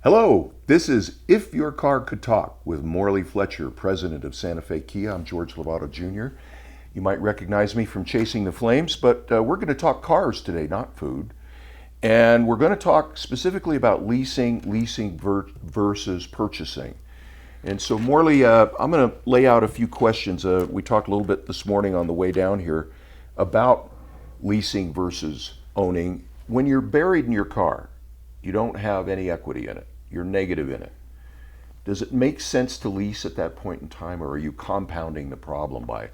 Hello, this is If Your Car Could Talk with Morty Fletcher, president of Santa Fe Kia. I'm George Lovato Jr. You might recognize me from Chasing the Flames, but we're going to talk cars today, not food. And we're going to talk specifically about leasing versus purchasing. And so, Morley, I'm going to lay out a few questions. We talked a little bit this morning on the way down here about leasing versus owning. When you're buried in your car, you don't have any equity in it, you're negative in it. Does it make sense to lease at that point in time, or are you compounding the problem by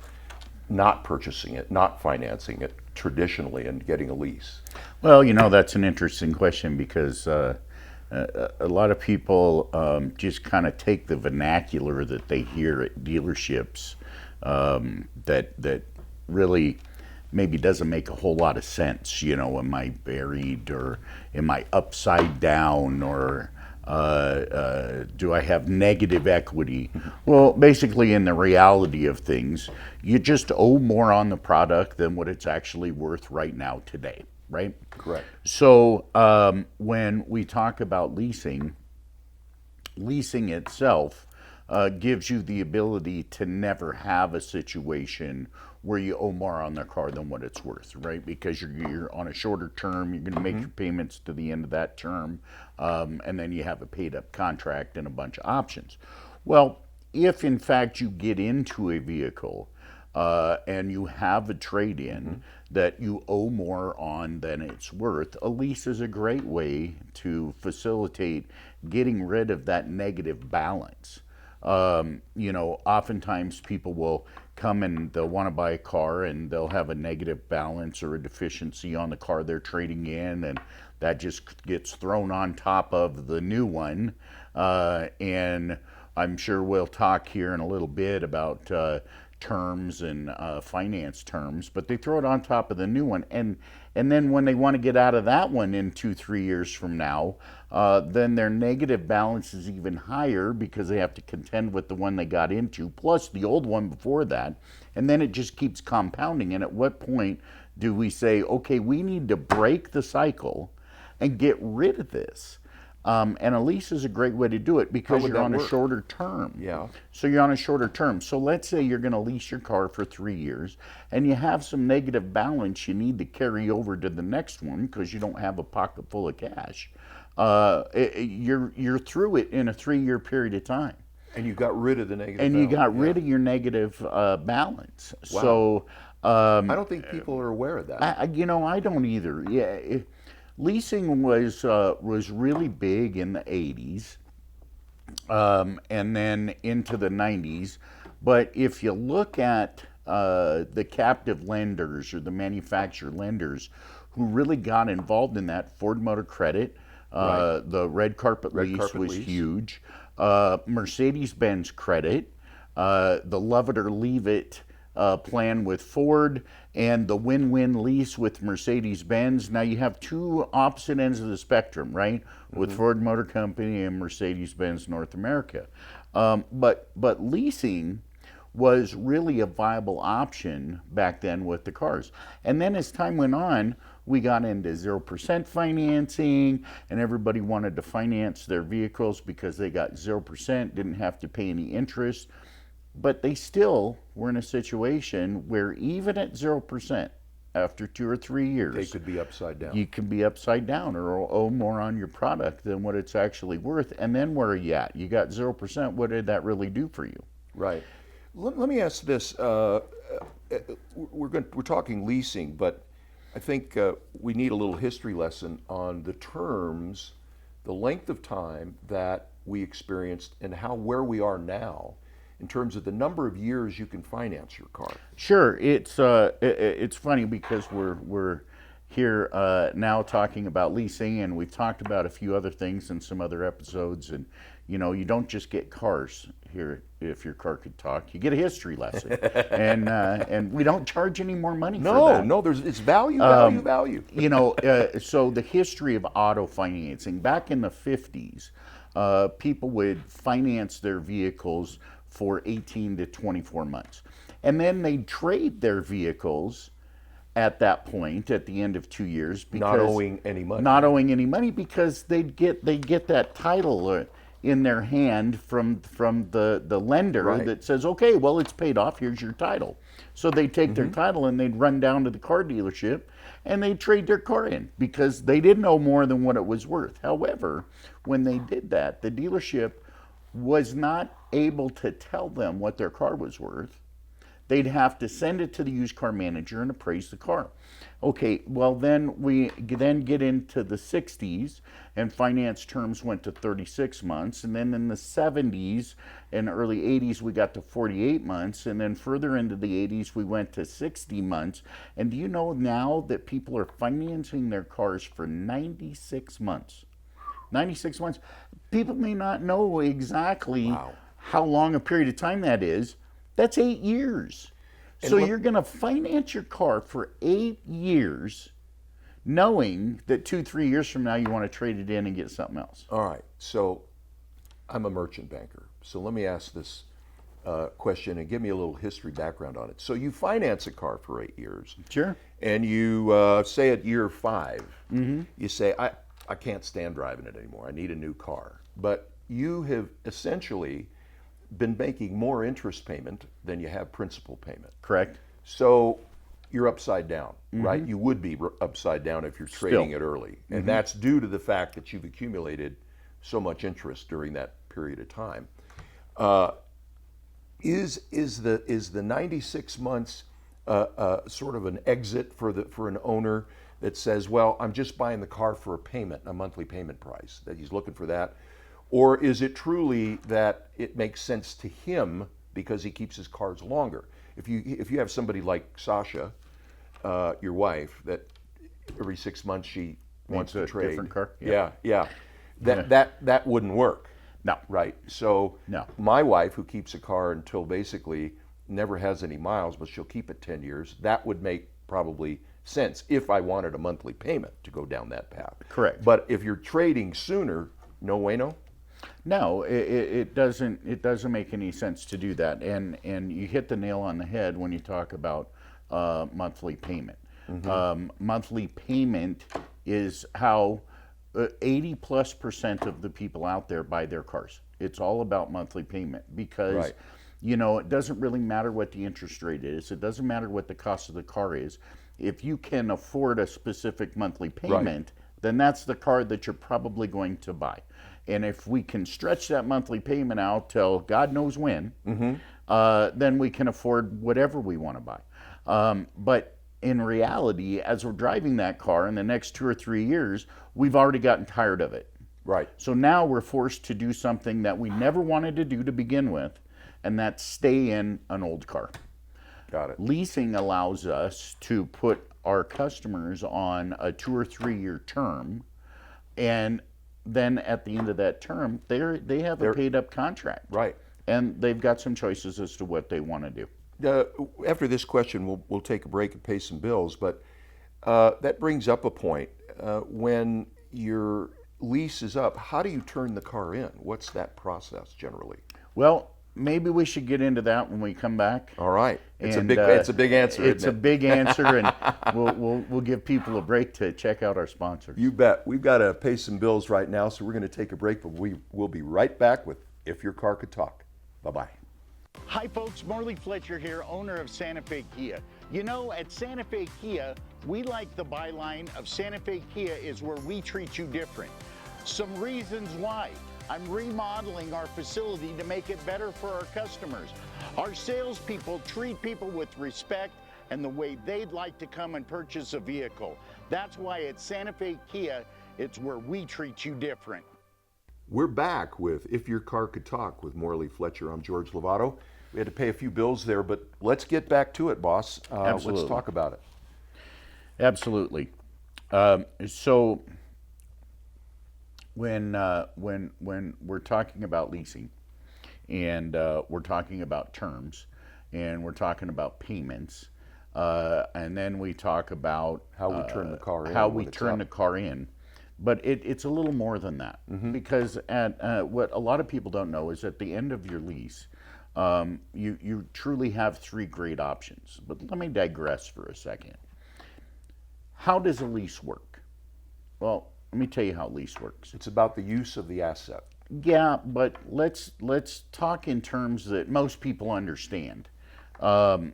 not purchasing it, not financing it traditionally and getting a lease? Well, that's an interesting question because a lot of people just kind of take the vernacular that they hear at dealerships that really maybe doesn't make a whole lot of sense. Am I buried, or am I upside down, or do I have negative equity? Well, basically, in the reality of things, you just owe more on the product than what it's actually worth right now today, right? Correct. So when we talk about leasing itself gives you the ability to never have a situation where you owe more on the car than what it's worth, right? Because you're on a shorter term, you're going to make your payments to the end of that term, and then you have a paid up contract and a bunch of options. Well, if in fact you get into a vehicle and you have a trade-in that you owe more on than it's worth, a lease is a great way to facilitate getting rid of that negative balance. Oftentimes people will come and they'll want to buy a car and they'll have a negative balance or a deficiency on the car they're trading in, and that just gets thrown on top of the new one. And I'm sure we'll talk here in a little bit about terms and finance terms, but they throw it on top of the new one, and then when they want to get out of that one in 2-3 years from now, then their negative balance is even higher because they have to contend with the one they got into plus the old one before that, and then it just keeps compounding. And at what point do we say, okay, we need to break the cycle and get rid of this? And a lease is a great way to do it because you're on a shorter term. Yeah. So you're on a shorter term. So let's say you're going to lease your car for 3 years and you have some negative balance you need to carry over to the next one because you don't have a pocket full of cash. You're through it in a 3-year period of time. And you got rid of the negative And balance. you got rid of your negative balance. Wow. So I don't think people are aware of that. I don't either. Yeah. Leasing was really big in the 80s and then into the 90s. But if you look at the captive lenders or the manufacturer lenders who really got involved in that, Ford Motor Credit, Right. the red carpet lease was huge. Mercedes-Benz Credit, the love it or leave it plan with Ford, and the win-win lease with Mercedes-Benz. Now you have two opposite ends of the spectrum, right? With Ford Motor Company and Mercedes-Benz North America. But leasing was really a viable option back then with the cars. And then as time went on, we got into 0% financing, and everybody wanted to finance their vehicles because they got 0%, didn't have to pay any interest. But they still were in a situation where even at 0%, after 2 or 3 years, They could be upside down. you can be upside down or owe more on your product than what it's actually worth. And then where are you at? You got 0%. What did that really do for you? Right. Let me ask this. We're talking leasing, but I think we need a little history lesson on the terms, the length of time that we experienced, and where we are now in terms of the number of years you can finance your car. Sure, it's funny because we're here now talking about leasing, and we've talked about a few other things in some other episodes. And you don't just get cars here. If your car could talk, you get a history lesson, and we don't charge any more money for that. No, it's value. So the history of auto financing back in the 50s, people would finance their vehicles for 18 to 24 months. And then they'd trade their vehicles at that point, at the end of 2 years, because Not owing any money. not owing any money, because they get that title in their hand from the lender Right. that says, okay, well, it's paid off, here's your title. So they take their title and they'd run down to the car dealership and they'd trade their car in because they didn't know more than what it was worth. However, when they did that, the dealership was not able to tell them what their car was worth. They'd have to send it to the used car manager and appraise the car. Okay, well, then we then get into the 60s and finance terms went to 36 months. And then in the 70s and early 80s, we got to 48 months. And then further into the 80s, we went to 60 months. And do you know now that people are financing their cars for 96 months? 96 months. People may not know exactly how long a period of time that is. That's 8 years. And So look, you're going to finance your car for 8 years, knowing that 2-3 years from now you want to trade it in and get something else. all right. So I'm a merchant banker. So let me ask this question and give me a little history background on it. So you finance a car for 8 years. Sure. And you say at year 5, you say, I can't stand driving it anymore. I need a new car. But you have essentially been making more interest payment than you have principal payment. Correct. So you're upside down, right? You would be upside down if you're trading it early. And that's due to the fact that you've accumulated so much interest during that period of time. Is the 96 months sort of an exit for an owner that says, well, I'm just buying the car for a payment, a monthly payment price, that he's looking for that? Or is it truly that it makes sense to him because he keeps his cars longer? If you have somebody like Sasha, your wife, that every 6 months she wants to trade different car. Yeah. That wouldn't work. No. Right. So No. my wife, who keeps a car until basically never has any miles, but she'll keep it 10 years, that would make probably sense if I wanted a monthly payment to go down that path. Correct. But if you're trading sooner, no way. No, it doesn't. It doesn't make any sense to do that. And you hit the nail on the head when you talk about monthly payment. Monthly payment is how 80+% of the people out there buy their cars. It's all about monthly payment because Right. it doesn't really matter what the interest rate is. It doesn't matter what the cost of the car is. If you can afford a specific monthly payment, then that's the car that you're probably going to buy. And if we can stretch that monthly payment out till God knows when, then we can afford whatever we want to buy. But in reality, as we're driving that car in the next 2 or 3 years, we've already gotten tired of it. Right. So now we're forced to do something that we never wanted to do to begin with, and that's stay in an old car. Got it. Leasing allows us to put our customers on a 2 or 3 year term, and then at the end of that term, they have a paid up contract. Right. And they've got some choices as to what they want to do. After this question, we'll take a break and pay some bills, but that brings up a point. When your lease is up, how do you turn the car in? What's that process generally? Well, maybe we should get into that when we come back. All right. It's And, a big answer. It's isn't a it? big answer, and we'll give people a break to check out our sponsors. You bet. We've got to pay some bills right now, so we're going to take a break, but we'll be right back with If Your Car Could Talk. Bye-bye. Hi folks, Morty Fletcher here, owner of Santa Fe Kia. You know, at Santa Fe Kia, we like the byline of Santa Fe Kia is where we treat you different. Some reasons why. I'm remodeling our facility to make it better for our customers. Our salespeople treat people with respect and the way they'd like to come and purchase a vehicle. That's why at Santa Fe Kia, it's where we treat you different. We're back with If Your Car Could Talk with Morty Fletcher. I'm George Lovato. We had to pay a few bills there, but let's get back to it, boss. Absolutely. Let's talk about it. Absolutely. So when we're talking about leasing, and we're talking about terms, and we're talking about payments, and then we talk about How we turn the car in. how when we it's turn up. the car in. But it's a little more than that, because what a lot of people don't know is at the end of your lease, you truly have 3 great options. But let me digress for a second. How does a lease work? Well, let me tell you how a lease works. It's about the use of the asset. Yeah, but let's talk in terms that most people understand. Um,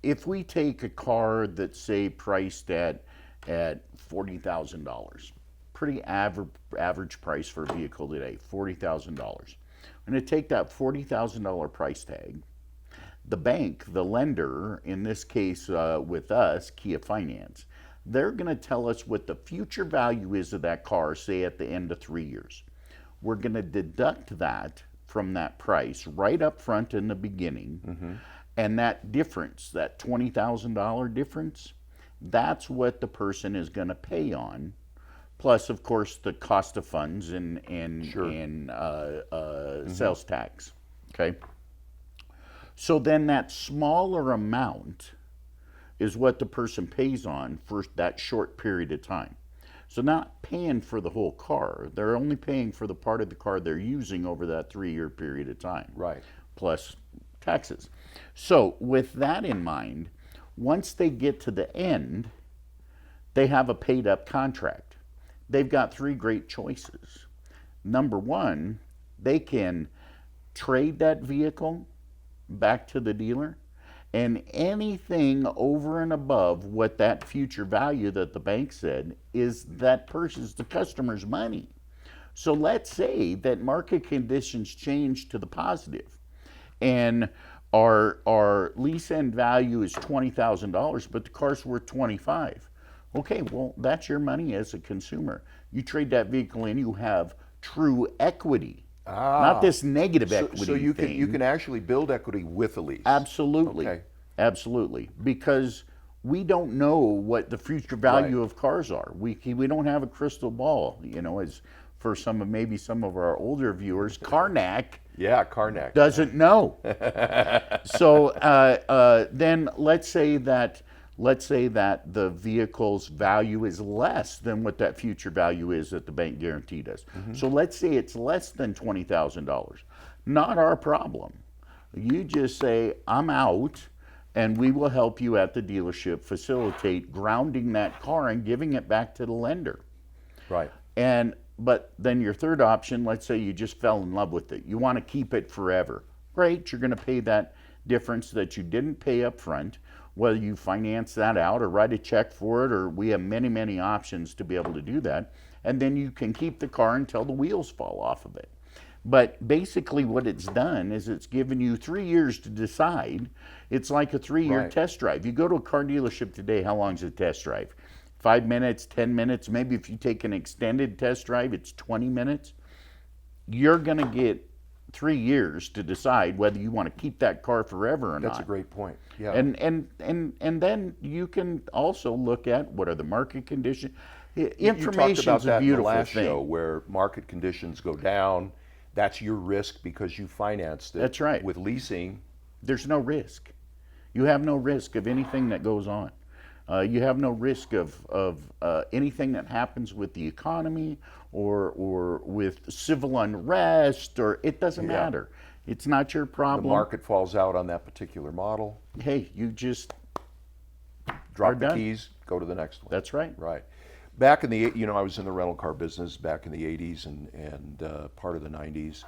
if we take a car that's say priced at $40,000, pretty average price for a vehicle today, $40,000. I'm going to take that $40,000 price tag. The bank, the lender, in this case with us, Kia Finance, they're going to tell us what the future value is of that car, say at the end of 3 years. We're going to deduct that from that price right up front in the beginning. And that difference, that $20,000 difference, that's what the person is going to pay on. Plus, of course, the cost of funds and sales tax. Okay. So then that smaller amount is what the person pays on for that short period of time. So not paying for the whole car, they're only paying for the part of the car they're using over that 3-year period of time. Right. Plus taxes. So with that in mind, once they get to the end, they have a paid up contract. They've got 3 great choices. Number one, they can trade that vehicle back to the dealer, and anything over and above what that future value that the bank said is that person's, the customer's money. So let's say that market conditions change to the positive and our lease end value is $20,000, but the car's worth $25,000. Okay, well, that's your money as a consumer. You trade that vehicle in, you have true equity. Not this negative equity. So you thing. can actually build equity with a lease. Absolutely. Okay. Absolutely. Because we don't know what the future value of cars are. We don't have a crystal ball, you know, as for maybe some of our older viewers, Karnak Yeah, Karnak. doesn't know. So then let's say that the vehicle's value is less than what that future value is that the bank guaranteed us. So let's say it's less than $20,000. Not our problem. You just say, I'm out, and we will help you at the dealership facilitate grounding that car and giving it back to the lender. Right. But then your third option, let's say you just fell in love with it. You want to keep it forever. Great, you're going to pay that difference that you didn't pay up front, whether you finance that out or write a check for it, or we have many, many options to be able to do that. And then you can keep the car until the wheels fall off of it. But basically what it's done is it's given you 3 years to decide. It's like a 3-year test drive. You go to a car dealership today, how long is a test drive? 5 minutes, 10 minutes, maybe if you take an extended test drive, it's 20 minutes. You're gonna get 3 years to decide whether you want to keep that car forever or not. That's a great point. Yeah. And then you can also look at what are the market conditions. Information you is a beautiful in the last thing. show where market conditions go down. That's your risk because you financed it. That's right. With leasing, There's no risk. You have no risk of anything that goes on. You have no risk of anything that happens with the economy or with civil unrest, or it doesn't matter. It's not your problem. the market falls out on that particular model. Hey, you just Drop the done. keys, go to the next one. That's right. Right. Back in the, I was in the rental car business back in the 80s and part of the 90s.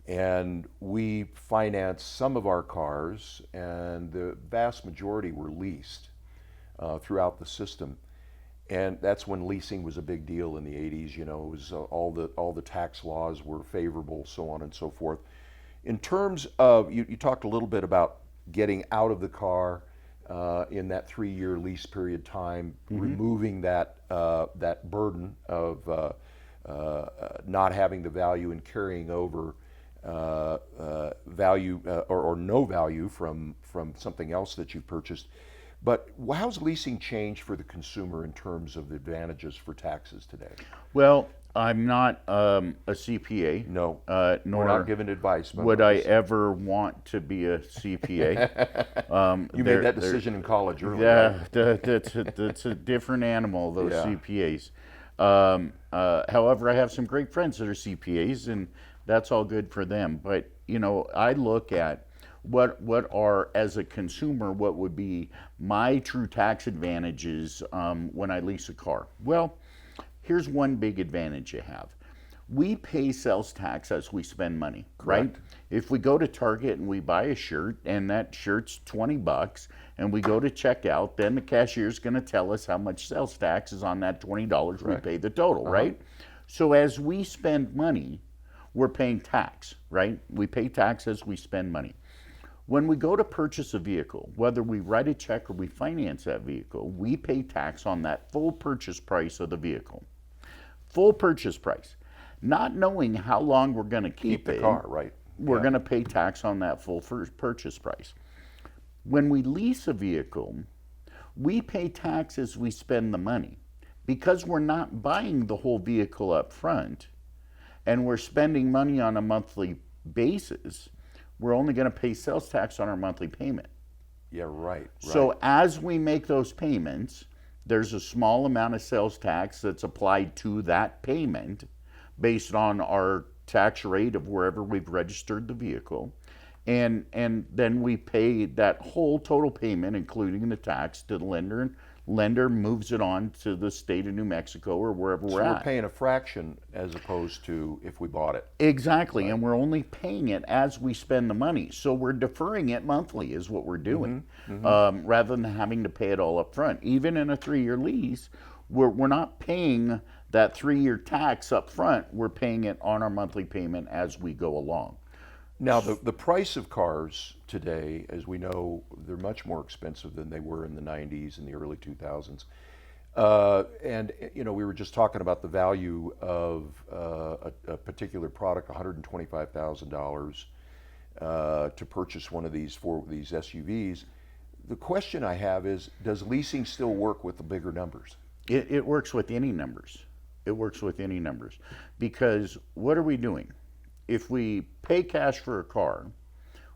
And we financed some of our cars, and the vast majority were leased throughout the system. And that's when leasing was a big deal in the 80s. It was all the tax laws were favorable, so on and so forth. In terms of, you talked a little bit about getting out of the car in that 3-year lease period time, removing that burden of not having the value and carrying over value or no value from something else that you've purchased. But how's leasing changed for the consumer in terms of the advantages for taxes today? Well, I'm not a CPA. No, nor we're not giving advice. But would I ever want to be a CPA. You made that decision in college early. Right? That's a different animal, those CPAs. However, I have some great friends that are CPAs, and that's all good for them. But, I look at what are, as a consumer, what would be my true tax advantages when I lease a car? Well, here's one big advantage you have. We pay sales tax as we spend money, right? If we go to Target and we buy a shirt and that shirt's $20 and we go to checkout, then the cashier's going to tell us how much sales tax is on that $20 we pay the total, right? So as we spend money, we're paying tax, right? We pay tax as we spend money. When we go to purchase a vehicle, whether we write a check or we finance that vehicle, we pay tax on that full purchase price of the vehicle. Full purchase price. Not knowing how long we're going to keep the it, car, right? We're going to pay tax on that full purchase price. When we lease a vehicle, we pay tax as we spend the money. Because we're not buying the whole vehicle up front and we're spending money on a monthly basis, we're only going to pay sales tax on our monthly payment. Yeah, right. So as we make those payments, there's a small amount of sales tax that's applied to that payment based on our tax rate of wherever we've registered the vehicle. And then we pay that whole total payment, including the tax, to the lender, and lender moves it on to the state of New Mexico or wherever we're at. So we're paying a fraction as opposed to if we bought it. Exactly, and we're only paying it as we spend the money. So we're deferring it monthly is what we're doing, rather than having to pay it all up front. Even in a 3-year lease, we're not paying that 3-year tax up front. We're paying it on our monthly payment as we go along. Now, the price of cars today, as we know, they're much more expensive than they were in the 90s and the early 2000s. And, you know, we were just talking about the value of a particular product, $125,000 to purchase one of these SUVs. The question I have is, does leasing still work with the bigger numbers? It works with any numbers. It works with any numbers. Because what are we doing? If we pay cash for a car,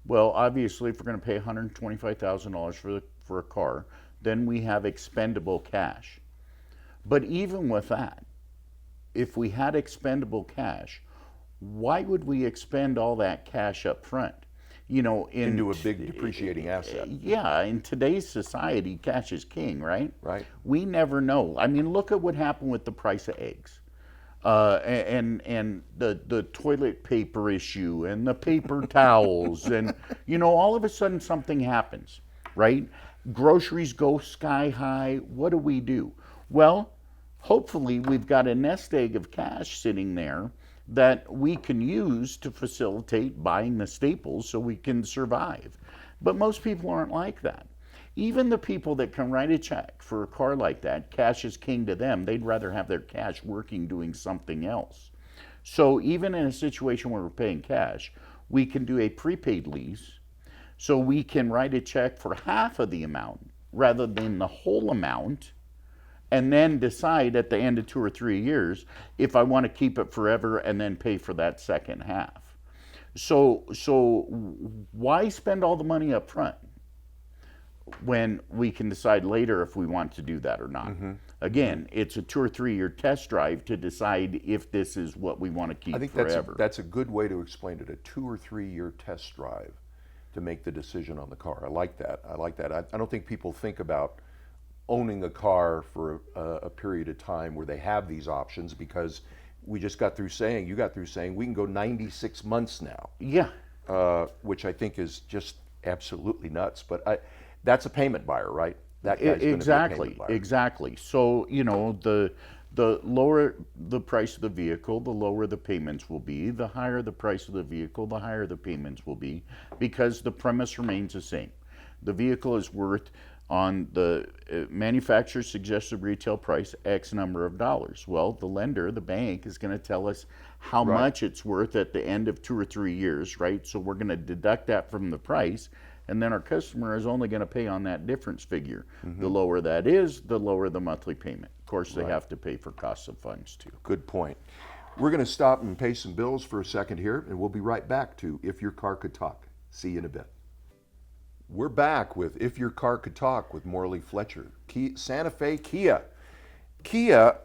well, obviously, if we're going to pay $125,000 for a car, then we have expendable cash. But even with that, if we had expendable cash, why would we expend all that cash up front? You know, into a big depreciating asset. Yeah, in today's society, cash is king, right? Right. We never know. I mean, look at what happened with the price of eggs. And the toilet paper issue and the paper towels and, you know, all of a sudden something happens, right? Groceries go sky high. What do? Well, hopefully we've got a nest egg of cash sitting there that we can use to facilitate buying the staples so we can survive. But most people aren't like that. Even the people that can write a check for a car like that, cash is king to them. They'd rather have their cash working doing something else. So even in a situation where we're paying cash, we can do a prepaid lease. So we can write a check for half of the amount rather than the whole amount, and then decide at the end of 2 or 3 years if I want to keep it forever and then pay for that second half. So why spend all the money up front when we can decide later if we want to do that or not? Again, it's a 2 or 3 year test drive to decide if this is what we want to keep forever. That's a good way to explain it, a 2 or 3 year test drive to make the decision on the car. I like that. I don't think people think about owning a car for a period of time where they have these options, because you got through saying we can go 96 months now. Yeah. Which I think is just absolutely nuts. But that's a payment buyer, right? That guy's going to be a payment buyer. Exactly. So, you know, the lower the price of the vehicle, the lower the payments will be. The higher the price of the vehicle, the higher the payments will be, because the premise remains the same. The vehicle is worth, on the manufacturer's suggested retail price, X number of dollars. Well, the lender, the bank, is going to tell us how much it's worth at the end of 2 or 3 years, right? So we're going to deduct that from the price, and then our customer is only going to pay on that difference figure. The lower that is, the lower the monthly payment. Of course, they have to pay for costs of funds too. Good point. We're going to stop and pay some bills for a second here, and we'll be right back to If Your Car Could Talk. See you in a bit. We're back with If Your Car Could Talk with Morty Fletcher. Santa Fe Kia. Kia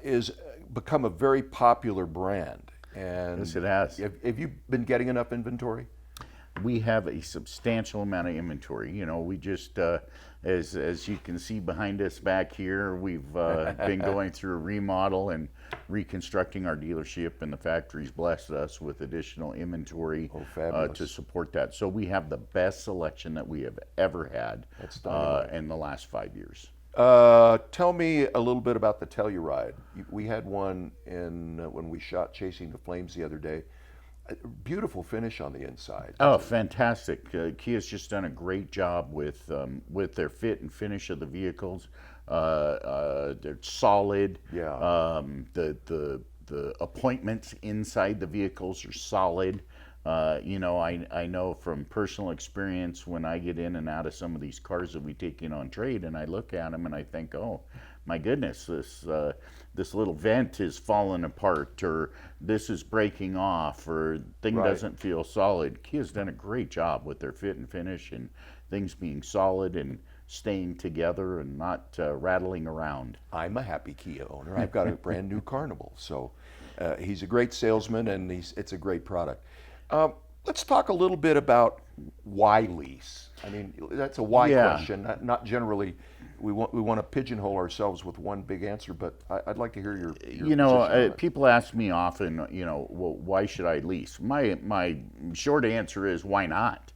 is become a very popular brand. And Yes, it has. Have you been getting enough inventory? we have a substantial amount of inventory. You know, we just, as you can see behind us back here, we've been going through a remodel and reconstructing our dealership, and the factory's blessed us with additional inventory fabulous. to support that. So we have the best selection that we have ever had in the last 5 years. Tell me a little bit about the Telluride. We had one in when we shot Chasing the Flames the other day. A beautiful finish on the inside. Oh, fantastic! Kia's just done a great job with their fit and finish of the vehicles. They're solid. Yeah. The appointments inside the vehicles are solid. You know, I know from personal experience when I get in and out of some of these cars that we take in on trade, and I look at them and I think, oh my goodness, this little vent is falling apart, or this is breaking off, or thing doesn't feel solid. Kia's done a great job with their fit and finish and things being solid and staying together and not rattling around. I'm a happy Kia owner. I've got a brand new Carnival, so he's a great salesman, and it's a great product. Let's talk a little bit about why lease. I mean, that's a why question, not generally. We want to pigeonhole ourselves with one big answer, but I'd like to hear your you know, people ask me often, you know, well, why should I lease? My short answer is, why not?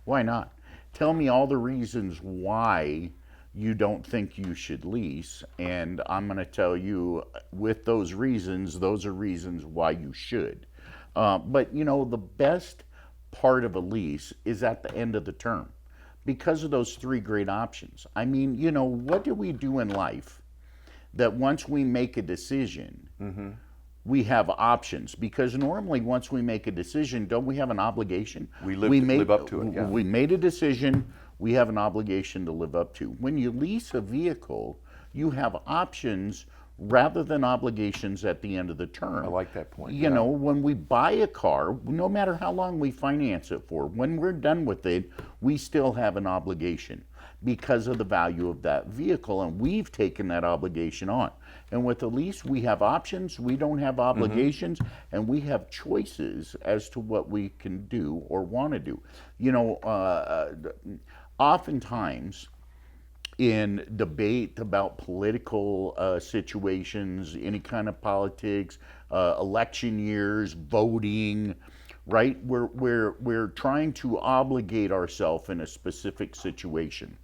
Why not? Tell me all the reasons why you don't think you should lease, and I'm going to tell you, with those are reasons why you should. But you know, the best part of a lease is at the end of the term, because of those three great options. I mean, you know, what do we do in life that once we make a decision, we have options? Because normally once we make a decision, don't we have an obligation? We live up to it, yeah. We made a decision, we have an obligation to live up to. When you lease a vehicle, you have options rather than obligations at the end of the term. I like that point. You know, when we buy a car, no matter how long we finance it for, when we're done with it, we still have an obligation because of the value of that vehicle, and we've taken that obligation on. And with a lease, we have options, we don't have obligations, and we have choices as to what we can do or want to do. You know, oftentimes, in debate about political situations, any kind of politics, election years, voting, right? We're trying to obligate ourselves in a specific situation.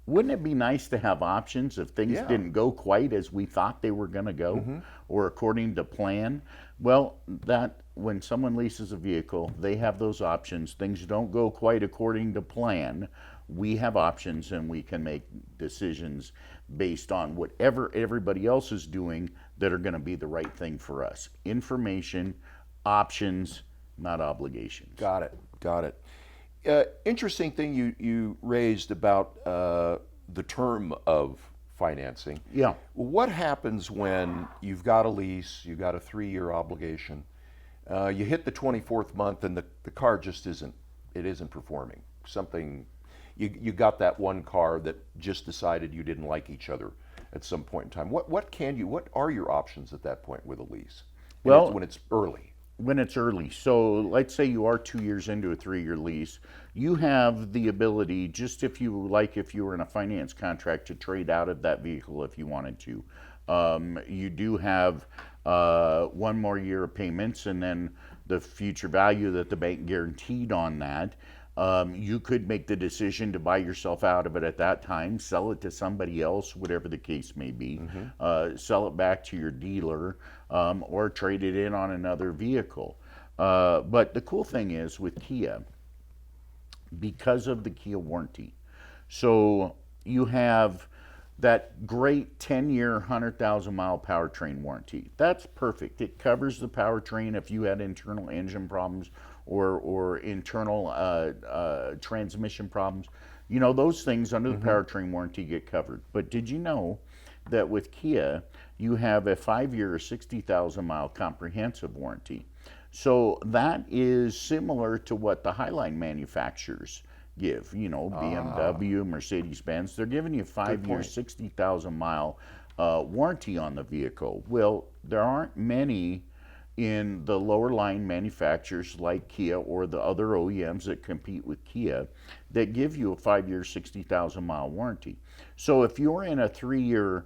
Wouldn't it be nice to have options if things didn't go quite as we thought they were going to go, or according to plan? Well, that when someone leases a vehicle, they have those options. Things don't go quite according to plan. We have options, and we can make decisions based on whatever everybody else is doing that are going to be the right thing for us. Information, options, not obligations. Got it. Interesting thing you raised about the term of financing. Yeah. What happens when you've got a lease, you've got a 3-year obligation, you hit the 24th month, and the car just isn't performing? Something. You got that one car that just decided you didn't like each other at some point in time. What are your options at that point with a lease? Well, when it's early. When it's early. So let's say you are 2 years into a 3-year lease, you have the ability, just if you were in a finance contract, to trade out of that vehicle if you wanted to. You do have 1 more year of payments, and then the future value that the bank guaranteed on that. You could make the decision to buy yourself out of it at that time, sell it to somebody else, whatever the case may be, sell it back to your dealer, or trade it in on another vehicle. But the cool thing is with Kia, because of the Kia warranty, so you have that great 10-year, 100,000 mile powertrain warranty. That's perfect. It covers the powertrain if you had internal engine problems or internal transmission problems. You know, those things under the powertrain warranty get covered. But did you know that with Kia, you have a 5-year, 60,000 mile comprehensive warranty? So that is similar to what the Highline manufacturers give. You know, BMW, Mercedes-Benz, they're giving you a 5-year, 60,000 mile warranty on the vehicle. Well, there aren't many in the lower line manufacturers like Kia or the other OEMs that compete with Kia that give you a 5-year, 60,000-mile warranty. So if you're in a 3-year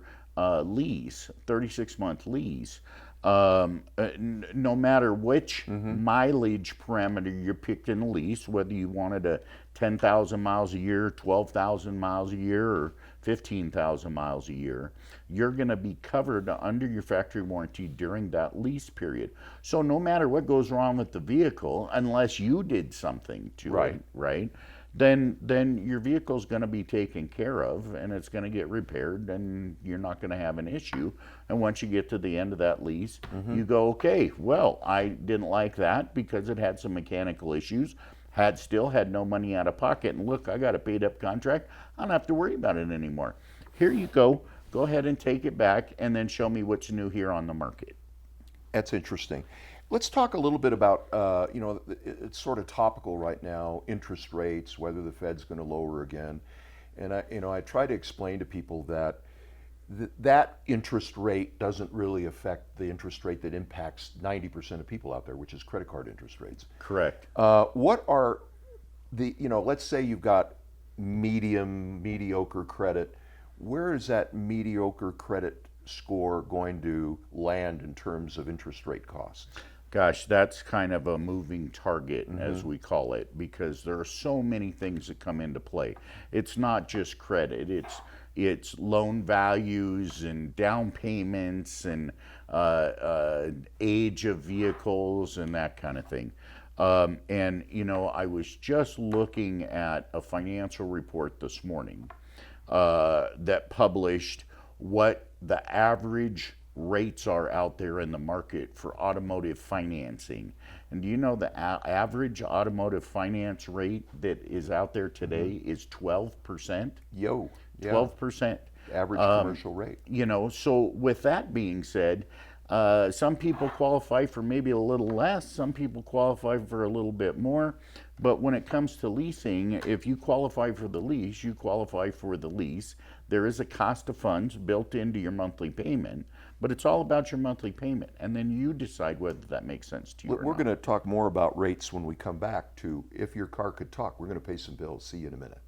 lease, 36-month lease, no matter which mileage parameter you picked in the lease, whether you wanted a 10,000 miles a year, 12,000 miles a year, or 15,000 miles a year, you're going to be covered under your factory warranty during that lease period. So no matter what goes wrong with the vehicle, unless you did something to it, right? Then your vehicle's going to be taken care of, and it's going to get repaired, and you're not going to have an issue. And once you get to the end of that lease, you go, okay, well, I didn't like that because it had some mechanical issues, still had no money out of pocket, and look, I got a paid up contract, I don't have to worry about it anymore. Here you go ahead and take it back, and then show me what's new here on the market. That's interesting. Let's talk a little bit about, it's sort of topical right now, interest rates, whether the Fed's going to lower again. And I try to explain to people that that interest rate doesn't really affect the interest rate that impacts 90% of people out there, which is credit card interest rates. Correct. What are let's say you've got mediocre credit. Where is that mediocre credit score going to land in terms of interest rate costs? Gosh, that's kind of a moving target, as we call it, because there are so many things that come into play. It's not just credit, it's loan values and down payments and age of vehicles and that kind of thing. And I was just looking at a financial report this morning that published what the average rates are out there in the market for automotive financing. And do you know the average automotive finance rate that is out there today is 12%? Yeah. 12%. Average commercial rate. So with that being said, some people qualify for maybe a little less, some people qualify for a little bit more. But when it comes to leasing, if you qualify for the lease, you qualify for the lease. There is a cost of funds built into your monthly payment, but it's all about your monthly payment. And then you decide whether that makes sense to you or not. We're going to talk more about rates when we come back to If Your Car Could Talk. We're going to pay some bills. See you in a minute.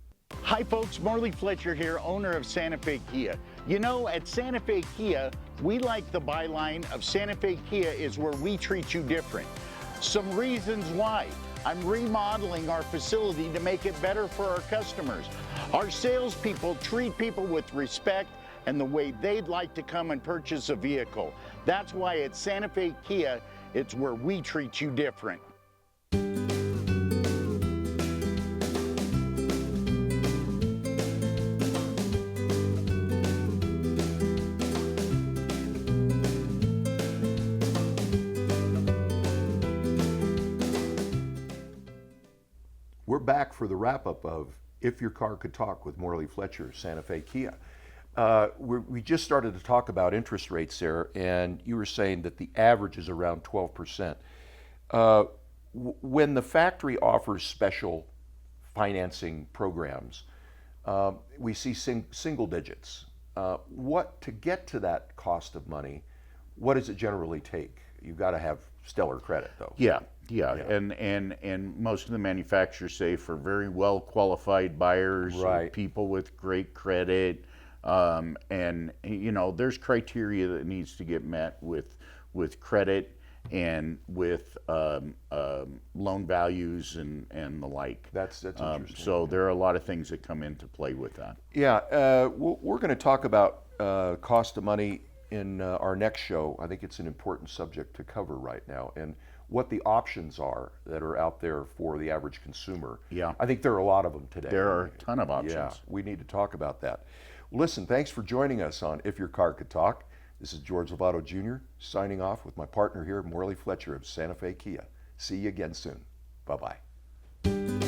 Hi folks, Morty Fletcher here, owner of Santa Fe Kia. At Santa Fe Kia, we like the byline of Santa Fe Kia is where we treat you different. Some reasons why. I'm remodeling our facility to make it better for our customers. Our salespeople treat people with respect and the way they'd like to come and purchase a vehicle. That's why at Santa Fe Kia, it's where we treat you different. We're back for the wrap-up of If Your Car Could Talk with Morty Fletcher, Santa Fe Kia. We just started to talk about interest rates there, and you were saying that the average is around 12%. When the factory offers special financing programs, we see single digits. To get to that cost of money, what does it generally take? You've got to have stellar credit, though. Yeah. And most of the manufacturers say for very well qualified buyers, right, people with great credit, and there's criteria that needs to get met with credit and with loan values and the like. That's interesting. So there are a lot of things that come into play with that. Yeah, we're going to talk about cost of money in our next show. I think it's an important subject to cover right now, and what the options are that are out there for the average consumer. Yeah. I think there are a lot of them today. There are a ton of options. Yeah, we need to talk about that. Listen, thanks for joining us on If Your Car Could Talk. This is George Lovato Jr. signing off with my partner here, Morty Fletcher of Santa Fe Kia. See you again soon. Bye-bye.